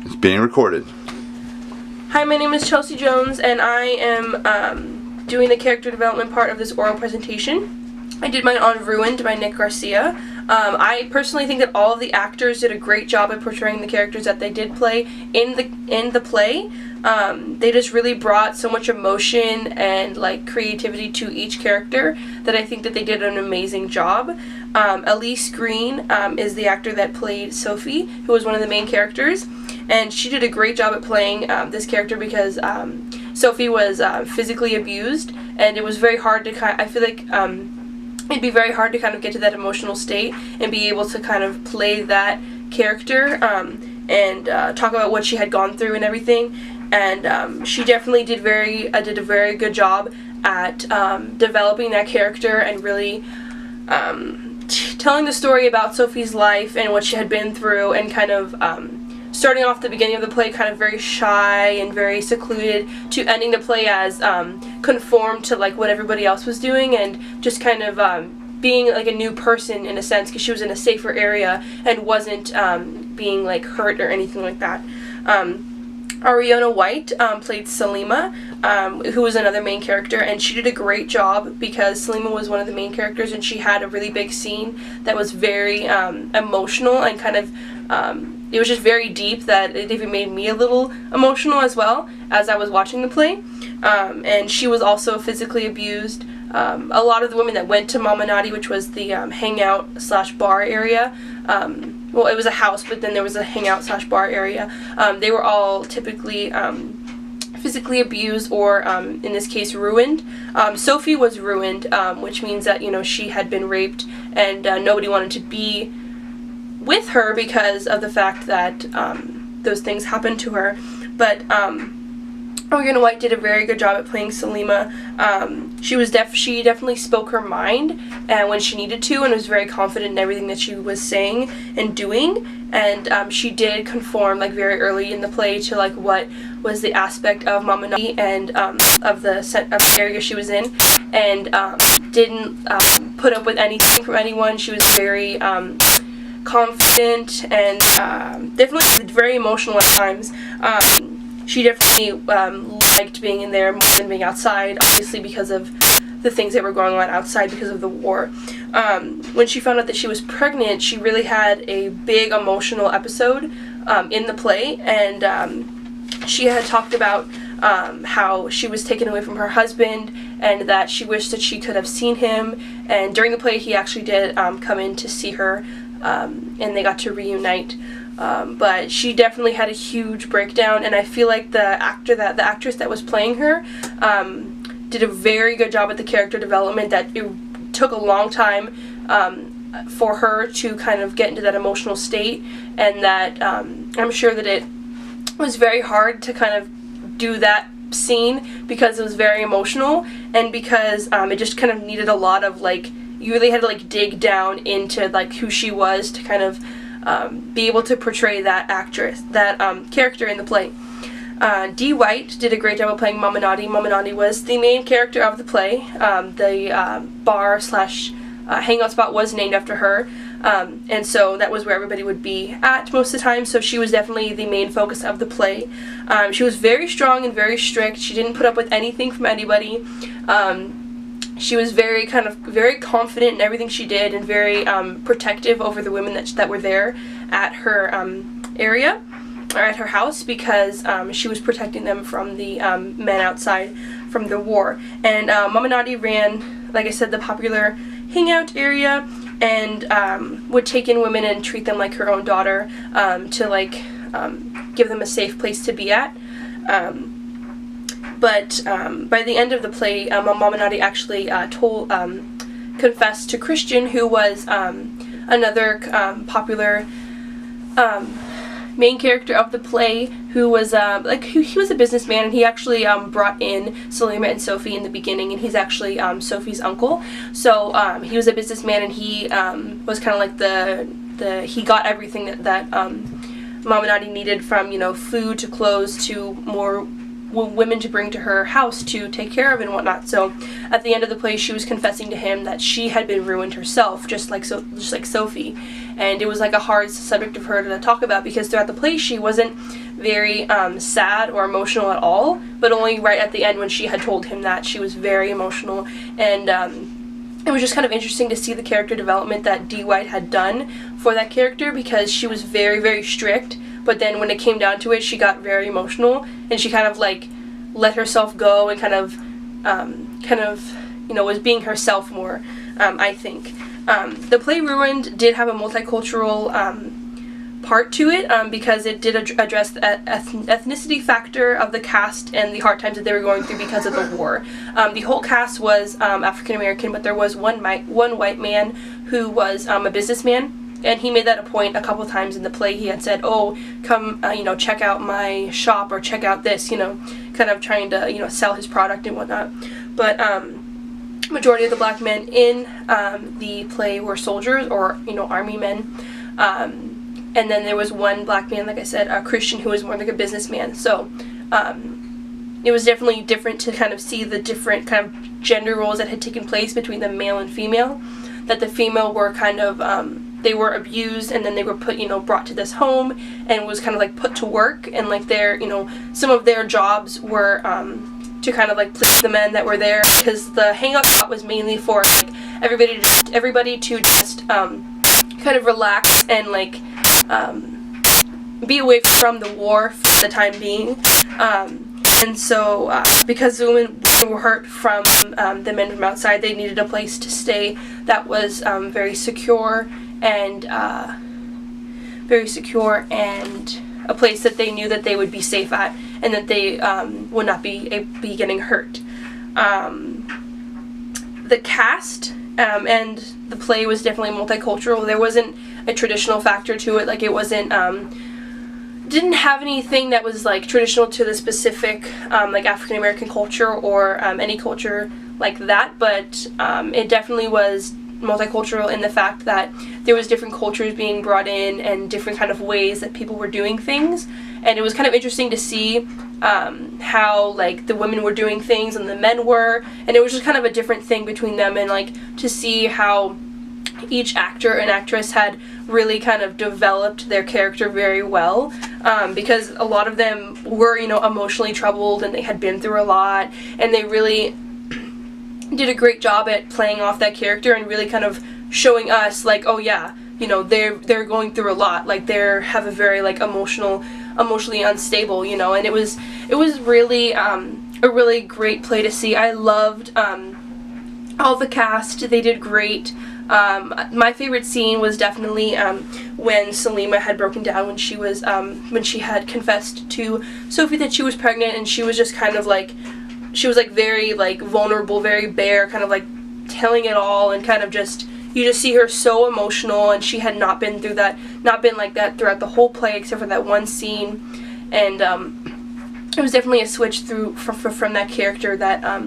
It's being recorded. Hi, my name is Chelsea Jones, and I am doing the character development part of this oral presentation. I did mine on Ruined by Nick Garcia. I personally think that all of the actors did a great job at portraying the characters that they did play in the play. They just really brought so much emotion and creativity to each character that I think that they did an amazing job. Elise Green is the actor that played Sophie, who was one of the main characters, and she did a great job at playing this character because Sophie was physically abused, and it was very hard to I feel like it'd be very hard to kind of get to that emotional state and be able to kind of play that character and talk about what she had gone through and everything. And she definitely did a very good job at developing that character and really telling the story about Sophie's life and what she had been through, and kind of starting off the beginning of the play kind of very shy and very secluded, to ending the play as conformed to what everybody else was doing, and just kind of being a new person in a sense, because she was in a safer area and wasn't being hurt or anything like that. Ariana White played Salima, who was another main character, and she did a great job because Salima was one of the main characters, and she had a really big scene that was very emotional and kind of it was just very deep, that it even made me a little emotional as well as I was watching the play. And she was also physically abused. A lot of the women that went to Mamanati, which was the hangout/bar area, well, it was a house, but then there was a hangout/bar area. They were all typically physically abused, or in this case, ruined. Sophie was ruined, which means that she had been raped, and nobody wanted to be with her because of the fact that those things happened to her. But Ariana White did a very good job at playing Salima. She definitely spoke her mind when she needed to, and was very confident in everything that she was saying and doing. And she did conform very early in the play to what was the aspect of Mamanati and of the area she was in, and didn't put up with anything from anyone. She was very confident and definitely very emotional at times. She definitely liked being in there more than being outside, obviously because of the things that were going on outside because of the war. When she found out that she was pregnant, she really had a big emotional episode in the play, and she had talked about how she was taken away from her husband, and that she wished that she could have seen him. And during the play, he actually did come in to see her, and they got to reunite. But she definitely had a huge breakdown, and I feel like the actress that was playing her did a very good job at the character development, that it took a long time for her to kind of get into that emotional state, and that I'm sure that it was very hard to kind of do that scene because it was very emotional, and because it just kind of needed a lot of you really had to dig down into who she was to kind of be able to portray that character in the play. Dee White did a great job of playing Mamanati. Mamanati was the main character of the play. The bar/hangout spot was named after her, and so that was where everybody would be at most of the time. So she was definitely the main focus of the play. She was very strong and very strict. She didn't put up with anything from anybody. She was very confident in everything she did, and very protective over the women that were there at her area, or at her house, because she was protecting them from the men outside from the war. And Mamanati ran, like I said, the popular hangout area, and would take in women and treat them like her own daughter, to give them a safe place to be at. But by the end of the play, Mamanati actually confessed to Christian, who was another popular main character of the play, who was he was a businessman, and he actually brought in Salima and Sophie in the beginning, and he's actually Sophie's uncle. So he was a businessman, and he was kind of he got everything that Mamanati needed, from food to clothes to more women to bring to her house to take care of and whatnot. So at the end of the play, she was confessing to him that she had been ruined herself, just like Sophie, and it was a hard subject of her to talk about, because throughout the play she wasn't very sad or emotional at all, but only right at the end when she had told him that she was very emotional. And it was just kind of interesting to see the character development that Dee White had done for that character, because she was very, very strict, but then when it came down to it, she got very emotional, and she kind of like let herself go and kind of you know, was being herself more, I think. The play Ruined did have a multicultural part to it, because it did address the ethnicity factor of the cast and the hard times that they were going through because of the war. The whole cast was African American, but there was one white man who was a businessman, and he made that a point a couple times in the play. He had said, "Oh, come, you know, check out my shop, or check out this," you know, kind of trying to, you know, sell his product and whatnot. But majority of the black men in the play were soldiers, or, you know, army men. And then there was one black man, like I said, a Christian, who was more like a businessman. So it was definitely different to kind of see the different kind of gender roles that had taken place between the male and female. That the female were kind of, they were abused, and then they were put, you know, brought to this home, and was kind of like put to work, and like their, you know, some of their jobs were to kind of like please the men that were there, because the hang-up spot was mainly for like everybody to just kind of relax and like be away from the war for the time being. And so because the women were hurt from the men from outside, they needed a place to stay that was very secure and a place that they knew that they would be safe at, and that they would not be getting hurt. The cast and the play was definitely multicultural. There wasn't a traditional factor to it. Like, it wasn't didn't have anything that was like traditional to the specific like African American culture or any culture like that, but it definitely was multicultural in the fact that there was different cultures being brought in and different kind of ways that people were doing things. And it was kind of interesting to see how like the women were doing things and the men were, and it was just kind of a different thing between them, and like to see how each actor and actress had really kind of developed their character very well, because a lot of them were, you know, emotionally troubled, and they had been through a lot, and they really did a great job at playing off that character and really kind of showing us like, oh yeah, you know, they're going through a lot, like they have a very like emotionally unstable, you know. And it was really a really great play to see. I loved all the cast. They did great. My favorite scene was definitely when Salima had broken down when she was when she had confessed to Sophie that she was pregnant, and she was just kind of like, she was like very like vulnerable, very bare, kind of like telling it all, and kind of just, you just see her so emotional, and she had not been like that throughout the whole play except for that one scene. And it was definitely a switch through from that character that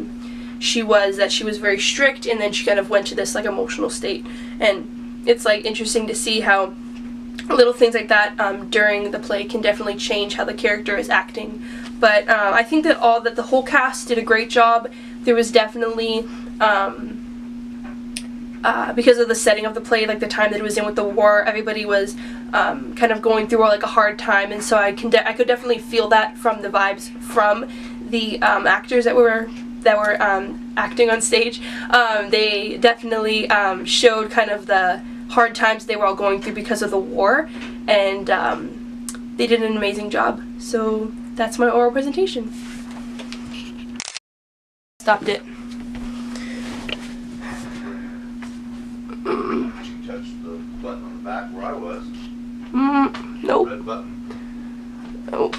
she was very strict, and then she kind of went to this like emotional state. And it's like interesting to see how little things like that during the play can definitely change how the character is acting. But I think that the whole cast did a great job. There was definitely because of the setting of the play, like the time that it was in with the war, everybody was kind of going through like a hard time, and so I could definitely feel that from the vibes from the actors that were acting on stage. They definitely showed kind of the hard times they were all going through because of the war, and they did an amazing job. So that's my oral presentation. Stopped it. Did you touch the button on the back where I was? Nope. Red button. Nope.